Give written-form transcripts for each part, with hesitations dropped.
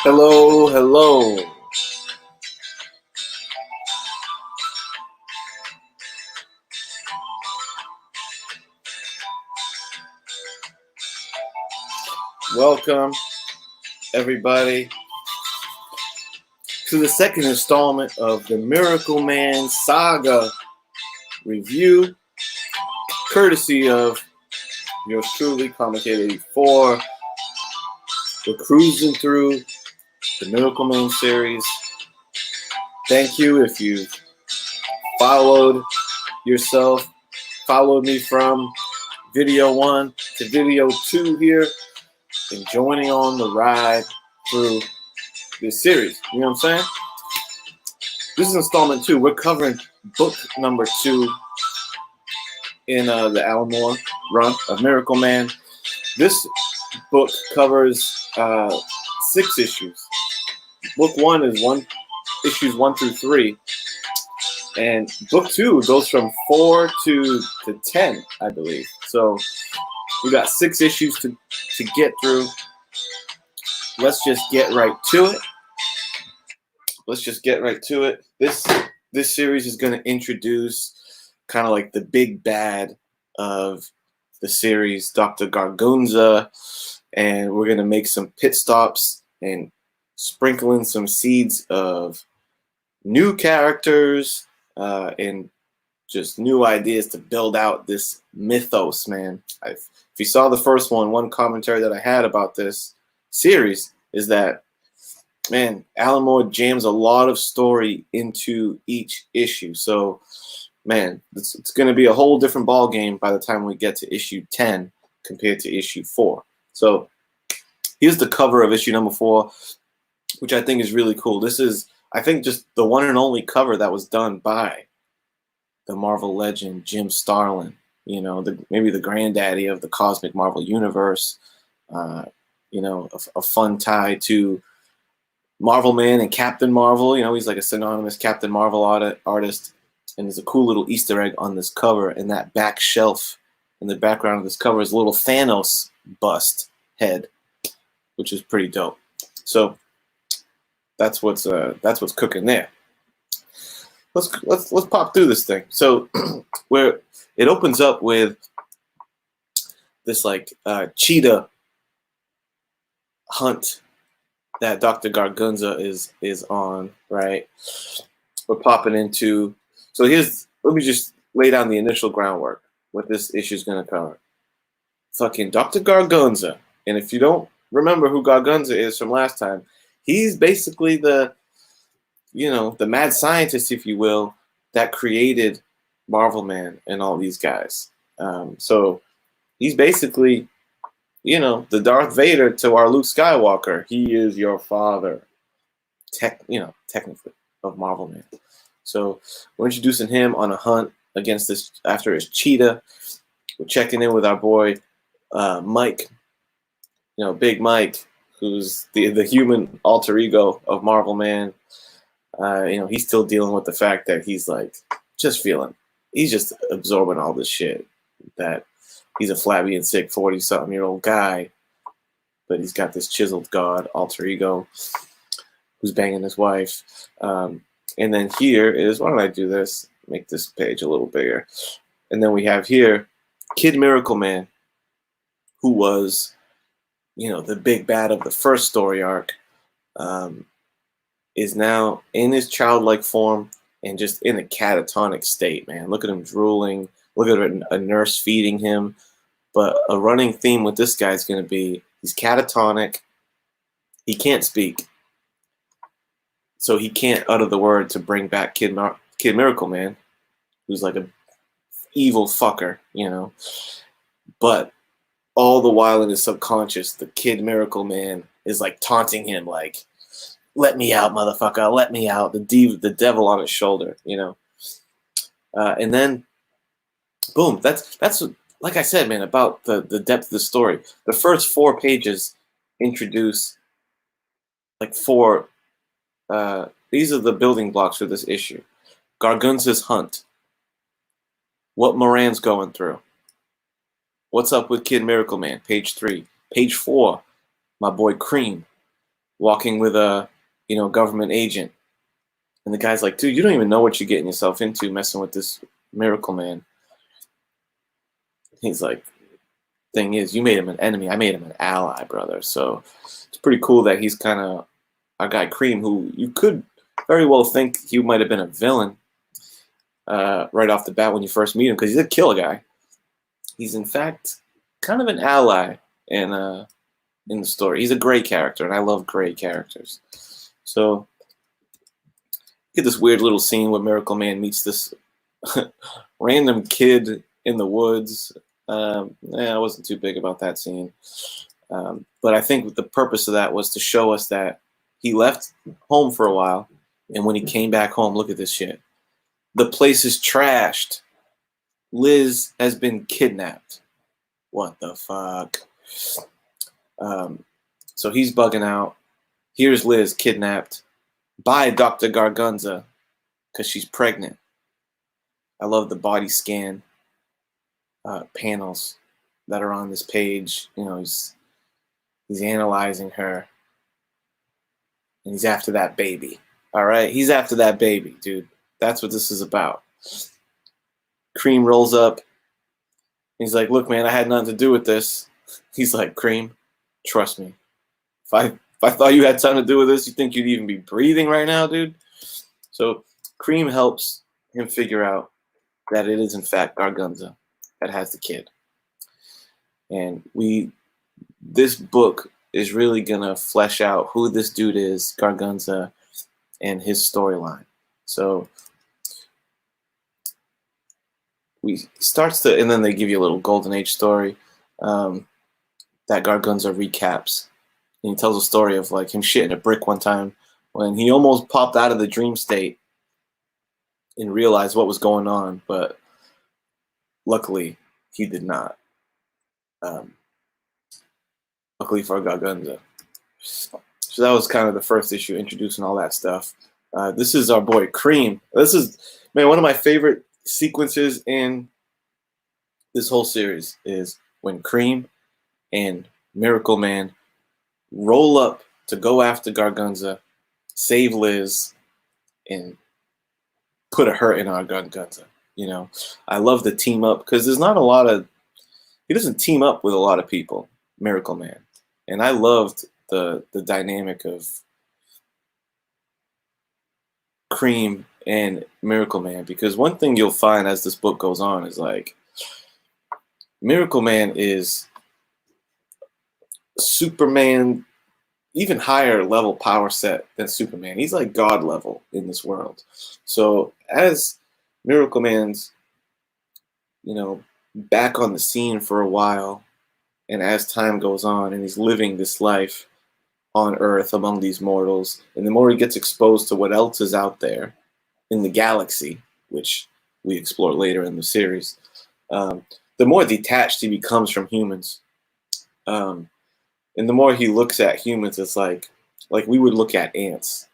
Hello, hello. Welcome, everybody, to the second installment of the MIRACLEMAN saga review, courtesy of yours truly, Complicated 84. We're cruising through the MIRACLEMAN series. Thank you if you've followed me from video 1 to video 2 here, and joining on the ride through this series. You know what I'm saying? This is installment 2. We're covering book number 2 in the Alan Moore run of MIRACLEMAN. This book covers 6 issues. Book 1 is issues 1 through 3. And book 2 goes from 4 to 10, I believe. So we got 6 issues to get through. Let's just get right to it. This series is going to introduce kind of like the big bad of the series, Dr. Gargunza, and we're going to make some pit stops and sprinkle in some seeds of new characters and just new ideas to build out this mythos, man. If you saw the first one commentary that I had about this series is that, man, Alan Moore jams a lot of story into each issue. So, man, it's going to be a whole different ball game by the time we get to issue 10 compared to issue 4. So here's the cover of issue number 4, which I think is really cool. This is, I think, just the one and only cover that was done by the Marvel legend Jim Starlin, you know, maybe the granddaddy of the cosmic Marvel universe, you know, a fun tie to Marvel Man and Captain Marvel. You know, he's like a synonymous Captain Marvel artist, and there's a cool little Easter egg on this cover, and that back shelf in the background of this cover is a little Thanos bust head, which is pretty dope. So that's what's cooking there. Let's pop through this thing. So where it opens up with this like cheetah hunt that Dr. Gargunza is on, right? We're popping into, so let me just lay down the initial groundwork, what this issue is going to cover. Fucking Dr. Gargunza. And if you don't remember who Gargunza is from last time, he's basically the mad scientist, if you will, that created Marvel Man and all these guys. So he's basically, the Darth Vader to our Luke Skywalker. He is your father, technically, of Marvel Man. So we're introducing him on a hunt against this after his cheetah. We're checking in with our boy Mike, Big Mike, who's the human alter ego of Marvel Man. He's still dealing with the fact that he's he's just absorbing all this shit, that he's a flabby and sick 40-something-year-old guy, but he's got this chiseled god alter ego who's banging his wife. And then here is, why don't I do this? Make this page a little bigger. And then we have here Kid MIRACLEMAN, who was, the big bad of the first story arc, is now in his childlike form and just in a catatonic state, man. Look at him drooling. Look at a nurse feeding him. But a running theme with this guy is going to be he's catatonic. He can't speak. So he can't utter the word to bring back Kid MIRACLEMAN, who's like a evil fucker, But all the while in his subconscious, the Kid MIRACLEMAN is like taunting him, like, "Let me out, motherfucker! Let me out!" The devil on his shoulder, And then, boom! That's like I said, man, about the depth of the story. The first 4 pages introduce like 4. These are the building blocks for this issue. Gargunza's hunt. What Moran's going through. What's up with Kid MIRACLEMAN? Page 3. Page 4. My boy Cream. walking with a, government agent. And the guy's like, dude, you don't even know what you're getting yourself into messing with this Miracle Man. He's like, thing is, you made him an enemy. I made him an ally, brother. So it's pretty cool that he's kind of our guy Cream, who you could very well think he might have been a villain right off the bat when you first meet him, because he did kill a guy. He's in fact kind of an ally in the story. He's a gray character, and I love gray characters. So get this weird little scene where Miracle Man meets this random kid in the woods. I wasn't too big about that scene. But I think the purpose of that was to show us that he left home for a while, and when he came back home, look at this shit. The place is trashed. Liz has been kidnapped. What the fuck? So he's bugging out. Here's Liz kidnapped by Dr. Gargunza because she's pregnant. I love the body scan panels that are on this page. He's analyzing her, and he's after that baby. All right, he's after that baby, dude. That's what this is about. Cream rolls up. He's like, look, man, I had nothing to do with this. He's like, Cream, trust me. If I thought you had something to do with this, you think you'd even be breathing right now, dude? So Cream helps him figure out that it is, in fact, Gargunza that has the kid. And this book is really going to flesh out who this dude is, Gargunza, and his storyline. So and then they give you a little Golden Age story that Gargunza recaps. And he tells a story of like him shitting a brick one time when he almost popped out of the dream state and realized what was going on, but luckily he did not. Luckily for Gargunza. So that was kind of the first issue, introducing all that stuff. This is our boy Cream. This is, man, one of my favorite sequences in this whole series is when Cream and Miracle Man roll up to go after Gargunza, save Liz, and put a hurt in our Gargunza. I love the team up because there's not a lot of. He doesn't team up with a lot of people, Miracle Man, and I loved the dynamic of Cream and Miracle Man, because one thing you'll find as this book goes on is like Miracle Man is Superman, even higher level power set than Superman. He's like God level in this world. So as Miracle Man's, back on the scene for a while, and as time goes on and he's living this life on Earth among these mortals, and the more he gets exposed to what else is out there in the galaxy, which we explore later in the series, the more detached he becomes from humans. And the more he looks at humans, it's like we would look at ants,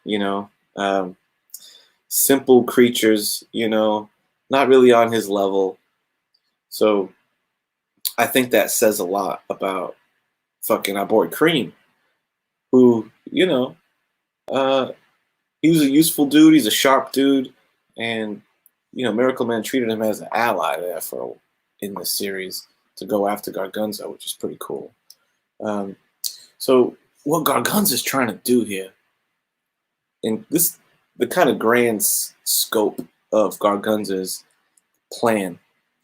simple creatures, not really on his level. So I think that says a lot about fucking our boy Cream, who, he was a useful dude. He's a sharp dude. And, Miracle Man treated him as an ally there in this series to go after Gargunza, which is pretty cool. So what Gargunza is trying to do here, and the kind of grand scope of Gargunza's plan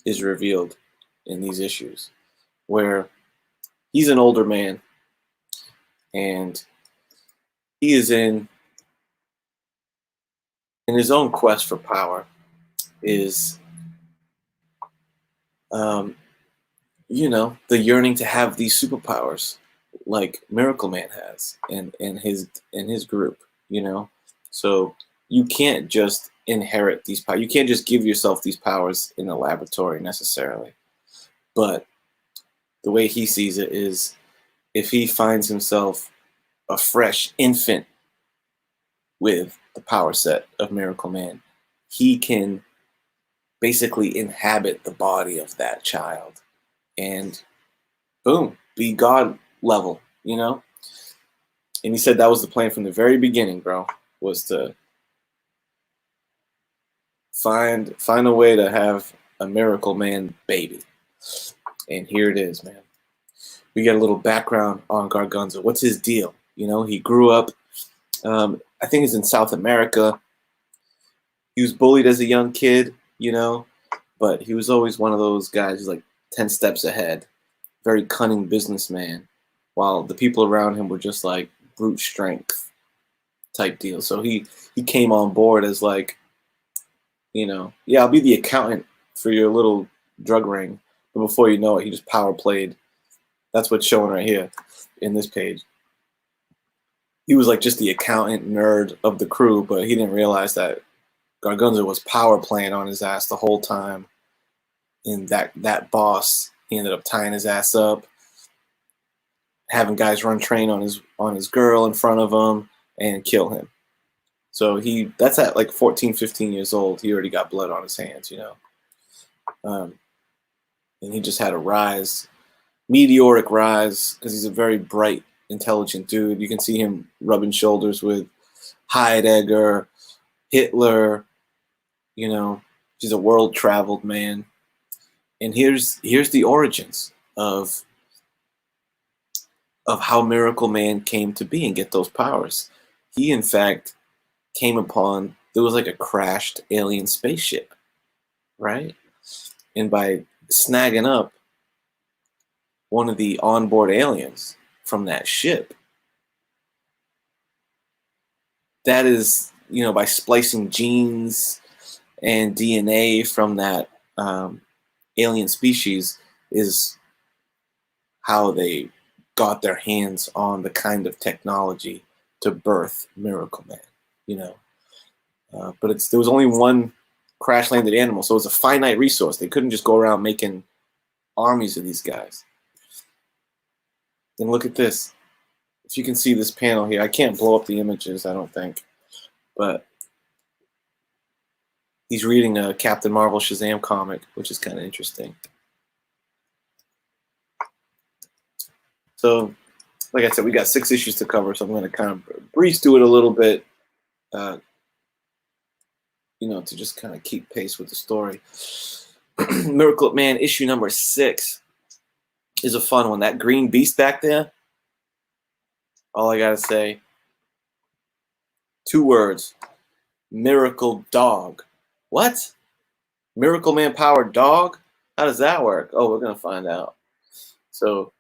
is revealed in these issues, where he's an older man and he is in his own quest for power is the yearning to have these superpowers like Miracle Man has and his group, So you can't just inherit these powers. You can't just give yourself these powers in a laboratory necessarily. But the way he sees it is, if he finds himself a fresh infant with the power set of Miracle Man, he can basically inhabit the body of that child and boom, be God level, And he said that was the plan from the very beginning, bro, was to find a way to have a Miracle Man baby. And here it is, man. We get a little background on Gargunza. What's his deal? You know, he grew up, I think he's in South America. He was bullied as a young kid, you know, but he was always one of those guys who's like 10 steps ahead, very cunning businessman, while the people around him were just like brute strength type deal. So he came on board as like, you know, yeah, I'll be the accountant for your little drug ring. But before you know it, he just power played. That's what's showing right here in this page. He was like just the accountant nerd of the crew, but he didn't realize that Gargunza was power playing on his ass the whole time. And that boss, he ended up tying his ass up, having guys run train on his girl in front of him and kill him. So that's at like 14, 15 years old. He already got blood on his hands, you know. And he just had a meteoric rise, because he's a very bright, intelligent dude. You can see him rubbing shoulders with Heidegger, Hitler, you know. He's a world-traveled man. And here's the origins of how Miracle Man came to be and get those powers. He, in fact, came upon, there was like a crashed alien spaceship, right? And by snagging up one of the onboard aliens from that ship, that is, you know, by splicing genes and DNA from that alien species, is how they got their hands on the kind of technology to birth Miracle Man, you know. But there was only one crash landed animal, so it was a finite resource. They couldn't just go around making armies of these guys. And look at this. If you can see this panel here, I can't blow up the images, I don't think, but he's reading a Captain Marvel Shazam comic, which is kind of interesting. So, like I said, we got 6 issues to cover, so I'm going to kind of breeze through it a little bit, you know, to just kind of keep pace with the story. Miracle Man issue number 6 is a fun one. That green beast back there, all I got to say, 2 words: Miracle Dog. What? Miracle Man powered dog? How does that work? Oh, we're going to find out. So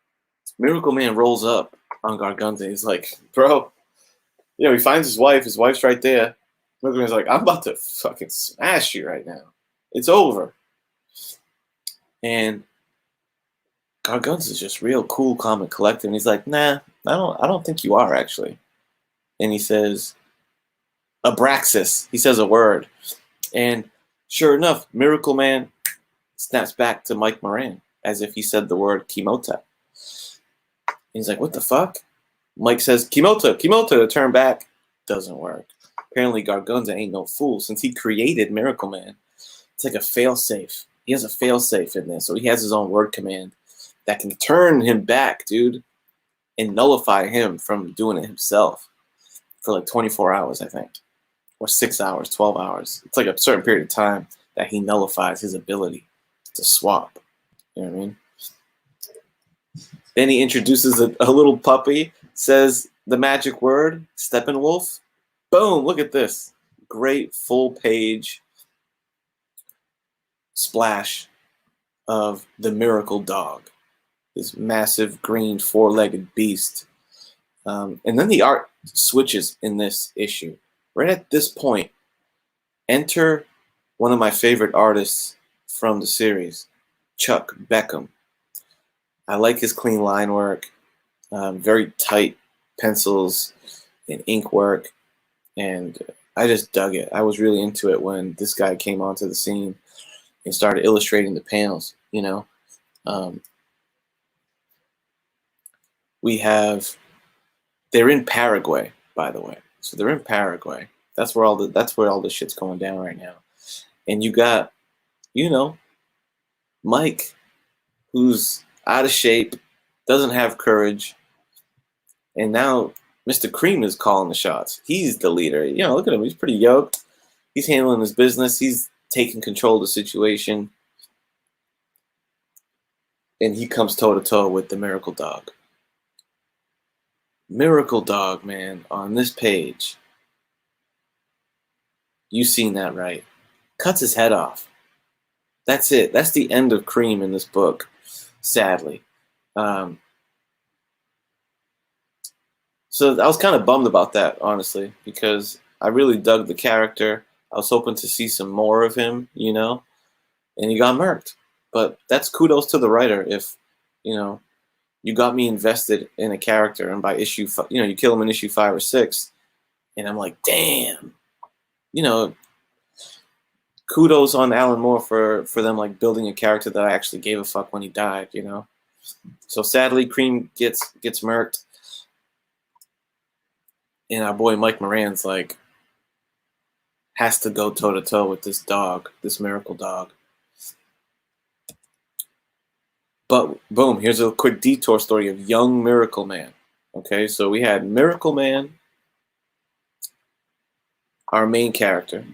Miracle Man rolls up on Gargunza. He's like, bro, you know, he finds his wife. His wife's right there. Miracle Man's like, I'm about to fucking smash you right now. It's over. And Gargunza's just real cool, calm, and collected. And he's like, nah, I don't think you are, actually. And he says, Abraxas. He says a word. And sure enough, Miracle Man snaps back to Mike Moran as if he said the word Kimota. And he's like, what the fuck? Mike says, Kimota to turn back. Doesn't work. Apparently Gargunza ain't no fool. Since he created Miracle Man, it's like a failsafe. He has a failsafe in there, so he has his own word command that can turn him back, dude, and nullify him from doing it himself for like 24 hours, I think. Or 6 hours, 12 hours. It's like a certain period of time that he nullifies his ability to swap. You know what I mean? Then he introduces a little puppy, says the magic word, Steppenwolf. Boom, look at this. Great full page splash of the Miracle Dog. This massive green 4-legged beast. And then the art switches in this issue. Right at this point, enter one of my favorite artists from the series, Chuck Beckham. I like his clean line work, very tight pencils and ink work, and I just dug it. I was really into it when this guy came onto the scene and started illustrating the panels, you know. They're in Paraguay, by the way. So they're in Paraguay. That's where all the shit's going down right now. And you got, you know, Mike, who's out of shape, doesn't have courage, and now Mr. Cream is calling the shots. He's the leader. You know, look at him. He's pretty yoked. He's handling his business. He's taking control of the situation. And he comes toe-to-toe with the Miracle Dog. Miracle Dog, man, on this page. You seen that right. Cuts his head off. That's it. That's the end of Cream in this book, sadly. So I was kind of bummed about that, honestly, because I really dug the character. I was hoping to see some more of him, you know, and he got murked. But that's kudos to the writer if, you know, you got me invested in a character, and by issue, you know, you kill him in issue 5 or 6, and I'm like, damn, you know, kudos on Alan Moore for them like building a character that I actually gave a fuck when he died, you know. So sadly, Cream gets murked, and our boy Mike Moran's like has to go toe to toe with this dog, this Miracle Dog. But boom, here's a quick detour story of young Miracle Man. Okay, so we had Miracle Man, our main character,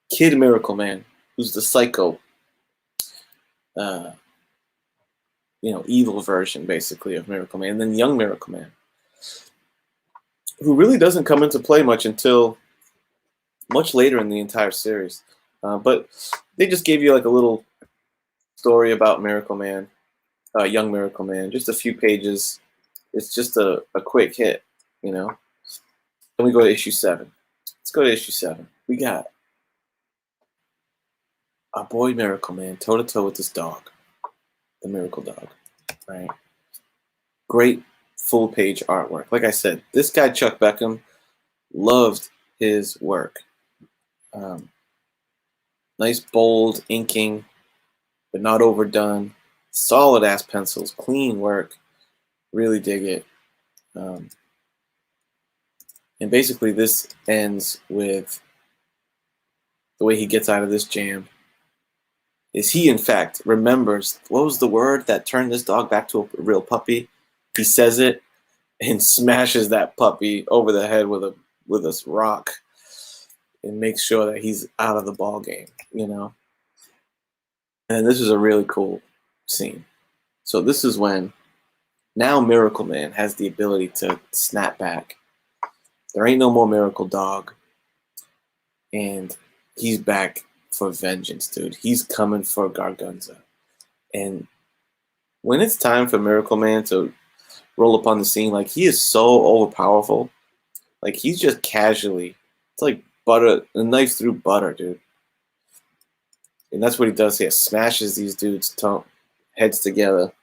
Kid Miracle Man, who's the psycho, you know, evil version basically of Miracle Man, and then young Miracle Man, who really doesn't come into play much until much later in the entire series. But they just gave you like a little story about Miracle Man, young Miracle Man, just a few pages. It's just a quick hit, you know. Then we go to issue 7. Let's go to issue 7. We got our boy Miracle Man toe to toe with this dog, the Miracle Dog, right? Great full page artwork. Like I said, this guy Chuck Beckham loved his work. Nice bold inking, but not overdone. Solid ass pencils, clean work. Really dig it. And basically, this ends with the way he gets out of this jam. Is he, in fact, remembers what was the word that turned this dog back to a real puppy? He says it and smashes that puppy over the head with a rock and makes sure that he's out of the ball game, you know. And this is a really cool scene. So this is when now Miracle Man has the ability to snap back. There ain't no more Miracle Dog, and he's back for vengeance, dude. He's coming for Gargunza. And when it's time for Miracle Man to roll upon the scene, like, he is so overpowerful. Like, he's just casually, it's like butter, a knife through butter, dude. And that's what he does here. Smashes these dudes' heads together.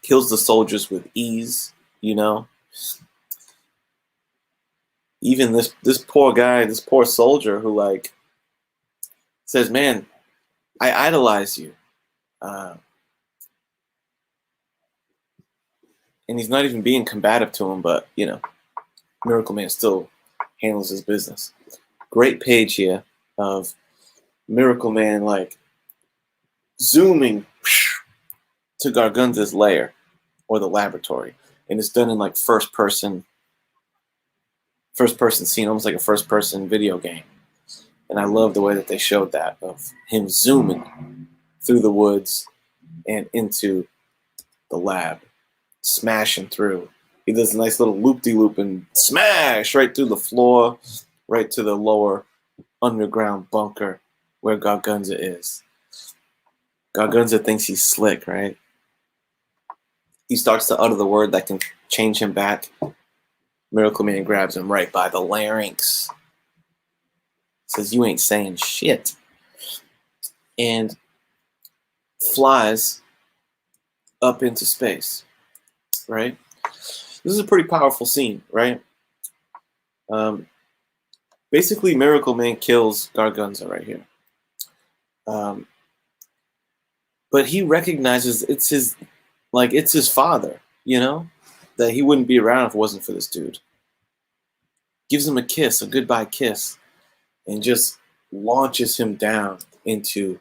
Kills the soldiers with ease, you know. Even this poor guy, this poor soldier who, like, says, man, I idolize you. And he's not even being combative to him, but, you know, Miracle Man still handles his business. Great page here of Miracle Man, like, zooming to Gargunza's lair or the laboratory. And it's done in, like, first person scene, almost like a first person video game. And I love the way that they showed that, of him zooming through the woods and into the lab, smashing through. He does a nice little loop-de-loop and smash right through the floor, right to the lower underground bunker where Gargunza is. Gargunza thinks he's slick, right? He starts to utter the word that can change him back. Miracle Man grabs him right by the larynx. Says, you ain't saying shit. And flies up into space, right? This is a pretty powerful scene, right? Basically, Miracle Man kills Gargunza right here. But he recognizes it's his father, you know? That he wouldn't be around if it wasn't for this dude. Gives him a kiss, a goodbye kiss, and just launches him down into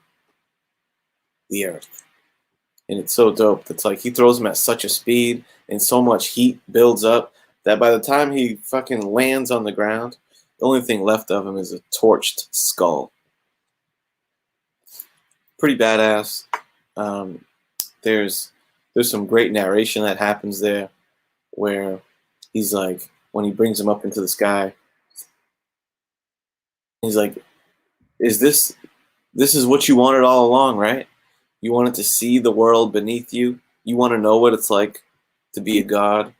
the earth. And it's so dope. It's like he throws him at such a speed and so much heat builds up that by the time he fucking lands on the ground, the only thing left of him is a torched skull. Pretty badass. Um, there's some great narration that happens there, where he's like, when he brings him up into the sky, he's like, "Is this is what you wanted all along, right? You wanted to see the world beneath you. You want to know what it's like to be a god."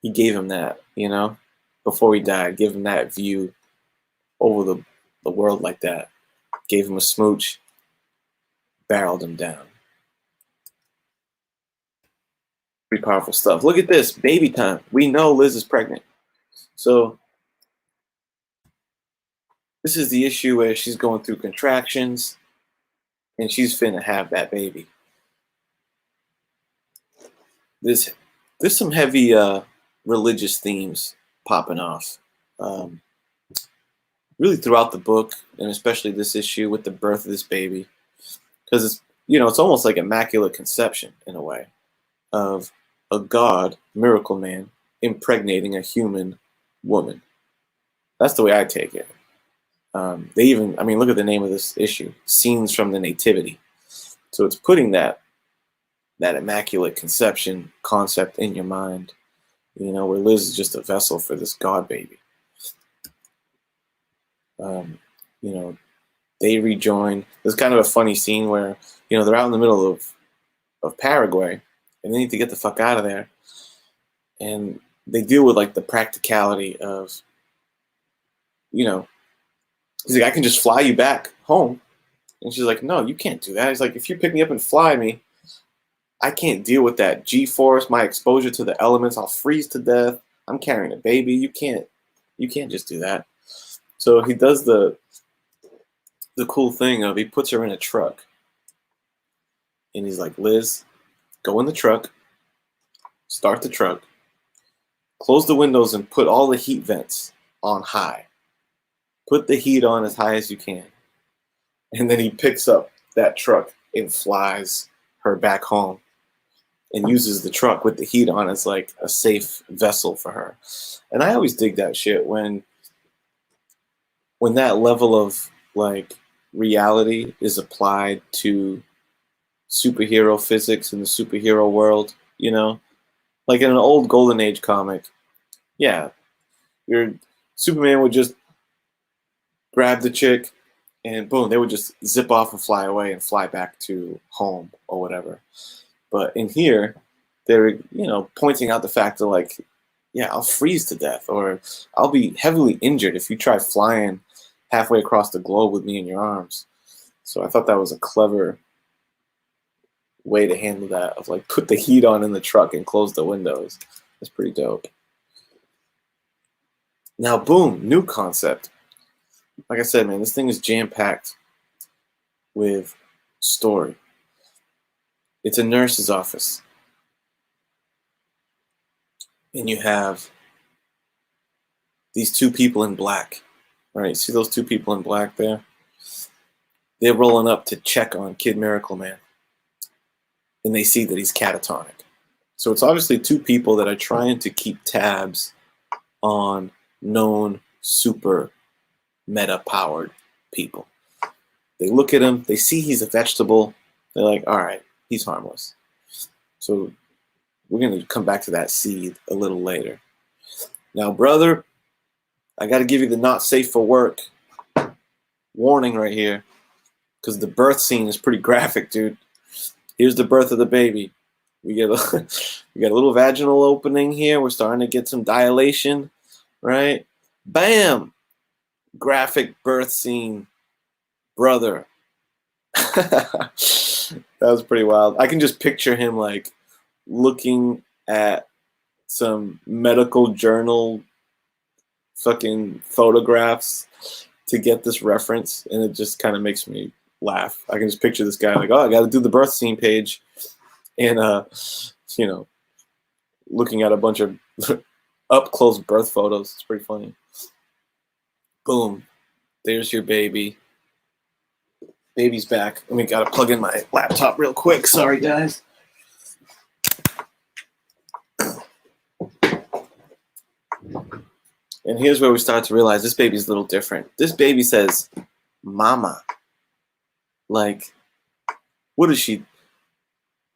He gave him that, before he died. Give him that view over the world like that. Gave him a smooch, barreled him down. Pretty powerful stuff. Look at this, baby time. We know Liz is pregnant. So this is the issue where she's going through contractions and she's finna have that baby. There's some heavy religious themes popping off. Really throughout the book, and especially this issue with the birth of this baby. Because it's almost like immaculate conception in a way of a god, MIRACLEMAN, impregnating a human woman. That's the way I take it. They even, look at the name of this issue, Scenes from the Nativity. So it's putting that immaculate conception concept in your mind, where Liz is just a vessel for this god baby. They rejoin. There's kind of a funny scene where, they're out in the middle of Paraguay and they need to get the fuck out of there. And they deal with like the practicality of, he's like, "I can just fly you back home." And she's like, "No, you can't do that." He's like, "If you pick me up and fly me, I can't deal with that G-force, my exposure to the elements. I'll freeze to death. I'm carrying a baby. You can't just do that." So he does the cool thing of he puts her in a truck. And he's like, "Liz, go in the truck, start the truck, close the windows and put all the heat vents on high. Put the heat on as high as you can." And then he picks up that truck and flies her back home and uses the truck with the heat on as like a safe vessel for her. And I always dig that shit when that level of like reality is applied to superhero physics in the superhero world, like in an old Golden Age comic. Yeah, your Superman would just grab the chick and boom, they would just zip off and fly away and fly back to home or whatever. But in here, they're, pointing out the fact that like, yeah, I'll freeze to death or I'll be heavily injured if you try flying halfway across the globe with me in your arms. So I thought that was a clever way to handle that, of like put the heat on in the truck and close the windows. That's pretty dope. Now, boom, new concept. Like I said, man, this thing is jam-packed with story. It's a nurse's office. And you have these two people in black. Right? See those two people in black there? They're rolling up to check on Kid MIRACLEMAN. And they see that he's catatonic. So it's obviously two people that are trying to keep tabs on known super meta-powered people. They look at him, they see he's a vegetable, they're like, all right, he's harmless. So we're going to come back to that seed a little later. Now, brother, I got to give you the not safe for work warning right here, because the birth scene is pretty graphic, dude. Here's the birth of the baby. We got a little vaginal opening here. We're starting to get some dilation, right? Bam! Graphic birth scene, brother. That was pretty wild. I can just picture him like looking at some medical journal fucking photographs to get this reference, and it just kind of makes me laugh. I can just picture this guy like, oh, I got to do the birth scene page, and looking at a bunch of up close birth photos. It's pretty funny. Boom, there's your baby. Baby's back. Let me gotta plug in my laptop real quick. Sorry, guys. And here's where we start to realize this baby's a little different. This baby says, "Mama." Like, what is she,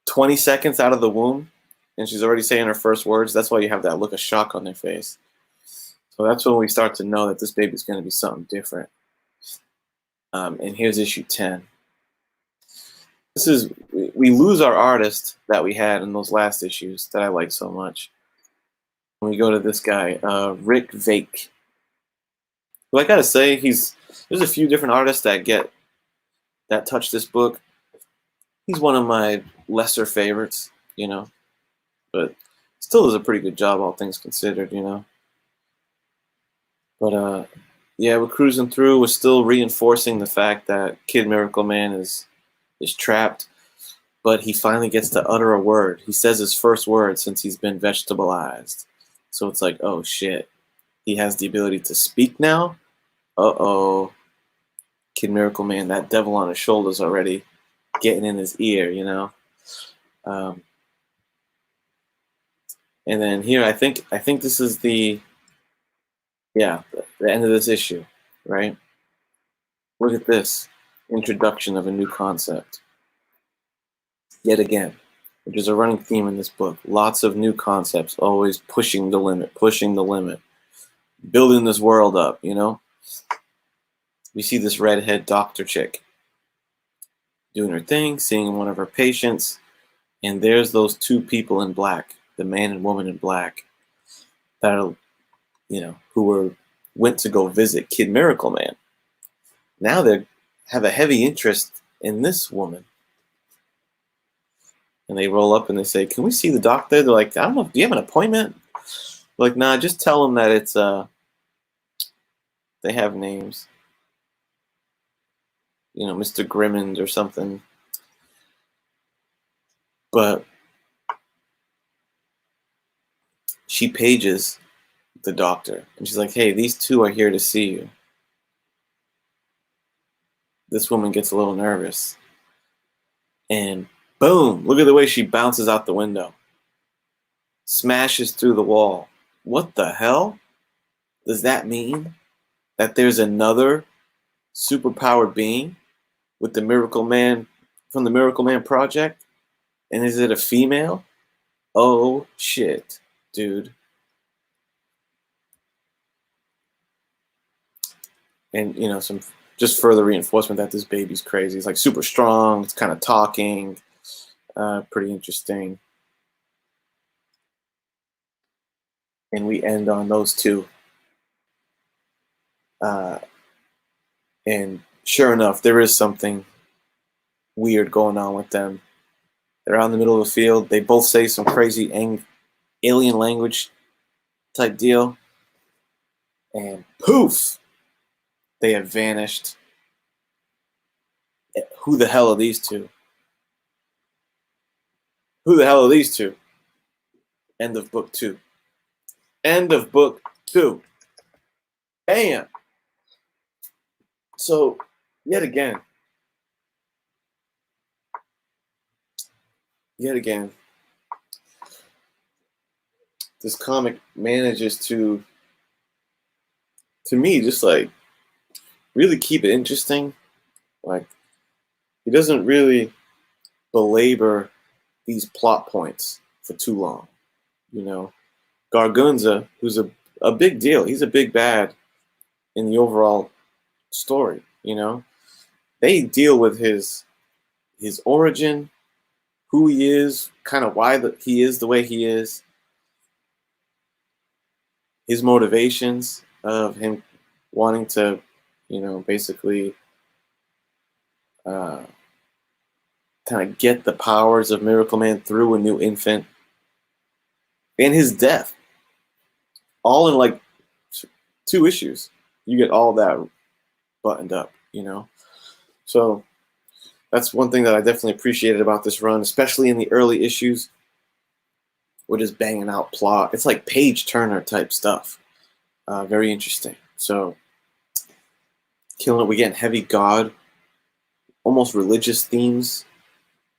20 seconds out of the womb? And she's already saying her first words? That's why you have that look of shock on their face. So that's when we start to know that this baby's going to be something different. And here's issue 10. We lose our artist that we had in those last issues that I like so much. When we go to this guy, Rick Vake. Well, I gotta say, there's a few different artists that touch this book. He's one of my lesser favorites, but still does a pretty good job, all things considered, But yeah, we're cruising through. We're still reinforcing the fact that Kid Miracle Man is trapped, but he finally gets to utter a word. He says his first word since he's been vegetableized. So it's like, oh shit, he has the ability to speak now. Uh-oh, Kid Miracle Man, that devil on his shoulder's already getting in his ear, And then here, I think this is the end of this issue, right? Look at this introduction of a new concept. Yet again, which is a running theme in this book. Lots of new concepts, always pushing the limit, building this world up, We see this redhead doctor chick doing her thing, seeing one of her patients, and there's those two people in black, the man and woman in black, that are, who went to go visit Kid Miracle Man. Now they have a heavy interest in this woman. And they roll up and they say, "Can we see the doctor?" They're like, "I don't know, do you have an appointment?" They're like, "Nah, just tell them that it's, they have names. Mr. Grimmond or something." But she pages the doctor and she's like, "Hey, these two are here to see you." This woman gets a little nervous. And boom, look at the way she bounces out the window. Smashes through the wall. What the hell? Does that mean that there's another superpowered being with the Miracle Man from the Miracle Man Project? And is it a female? Oh shit, dude. And some just further reinforcement that this baby's crazy. It's like super strong, it's kind of talking, pretty interesting. And we end on those two. And sure enough, there is something weird going on with them. They're out in the middle of the field. They both say some crazy alien language type deal. And poof, they have vanished. Who the hell are these two? Who the hell are these two? End of book 2. End of book 2. Bam! So, yet again, this comic manages to me, just like really keep it interesting. Like, he doesn't really belabor these plot points for too long. Gargunza, who's a big deal. He's a big bad in the overall story. They deal with his origin, who he is, kind of why he is the way he is, his motivations of him wanting to, basically kind of get the powers of Miracle Man through a new infant, and his death. All in like 2 issues. You get all that buttoned up, So that's one thing that I definitely appreciated about this run, especially in the early issues. We're just banging out plot. It's like page turner type stuff. Very interesting. So, killing it. We're getting heavy God, almost religious themes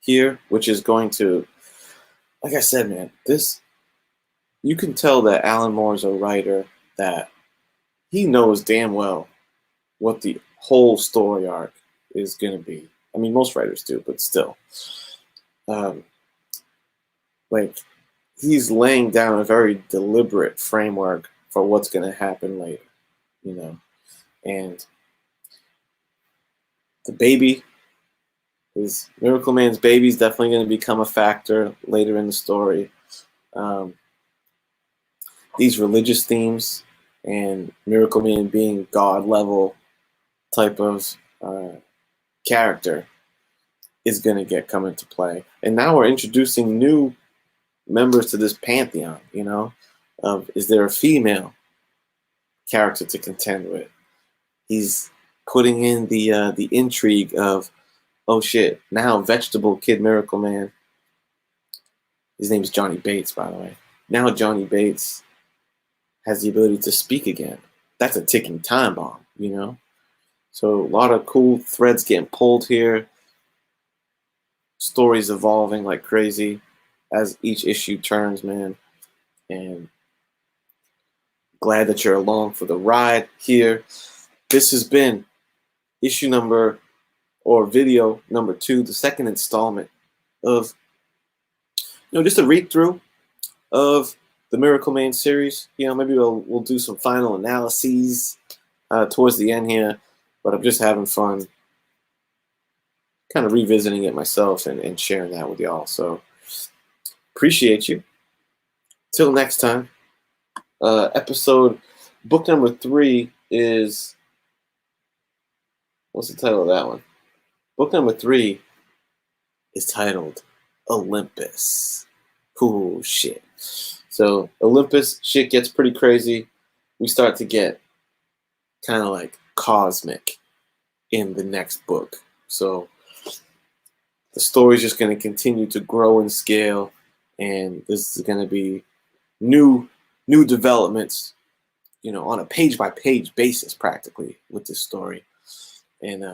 here, which is going to, like I said, man, you can tell that Alan Moore is a writer that he knows damn well what the whole story arc is going to be. I mean, most writers do, but still. Like, he's laying down a very deliberate framework for what's going to happen later, you know. And the baby, his Miracle Man's baby, is definitely going to become a factor later in the story. These religious themes and Miracle Man being God level type of character is going to come into play. And now we're introducing new members to this pantheon, you know. Is there a female character to contend with? He's putting in the intrigue of, oh shit, now Vegetable Kid Miracle Man, his name's Johnny Bates, by the way. Now Johnny Bates has the ability to speak again. That's a ticking time bomb, you know? So a lot of cool threads getting pulled here. Stories evolving like crazy as each issue turns, man. And glad that you're along for the ride here. This has been issue number, or video number 2, the second installment of, you know, just a read through of the Miracle Man series. You know, maybe we'll do some final analyses towards the end here, but I'm just having fun kind of revisiting it myself and sharing that with y'all. So appreciate you. Till next time. Book number 3 is, what's the title of that one? Book number 3 is titled Olympus. Ooh, shit. So Olympus, shit gets pretty crazy. We start to get kind of like cosmic in the next book. So the story's just going to continue to grow in scale, and this is going to be new developments, you know, on a page-by-page basis practically with this story. And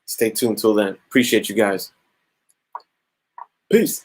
stay tuned till then. Appreciate you guys. Peace.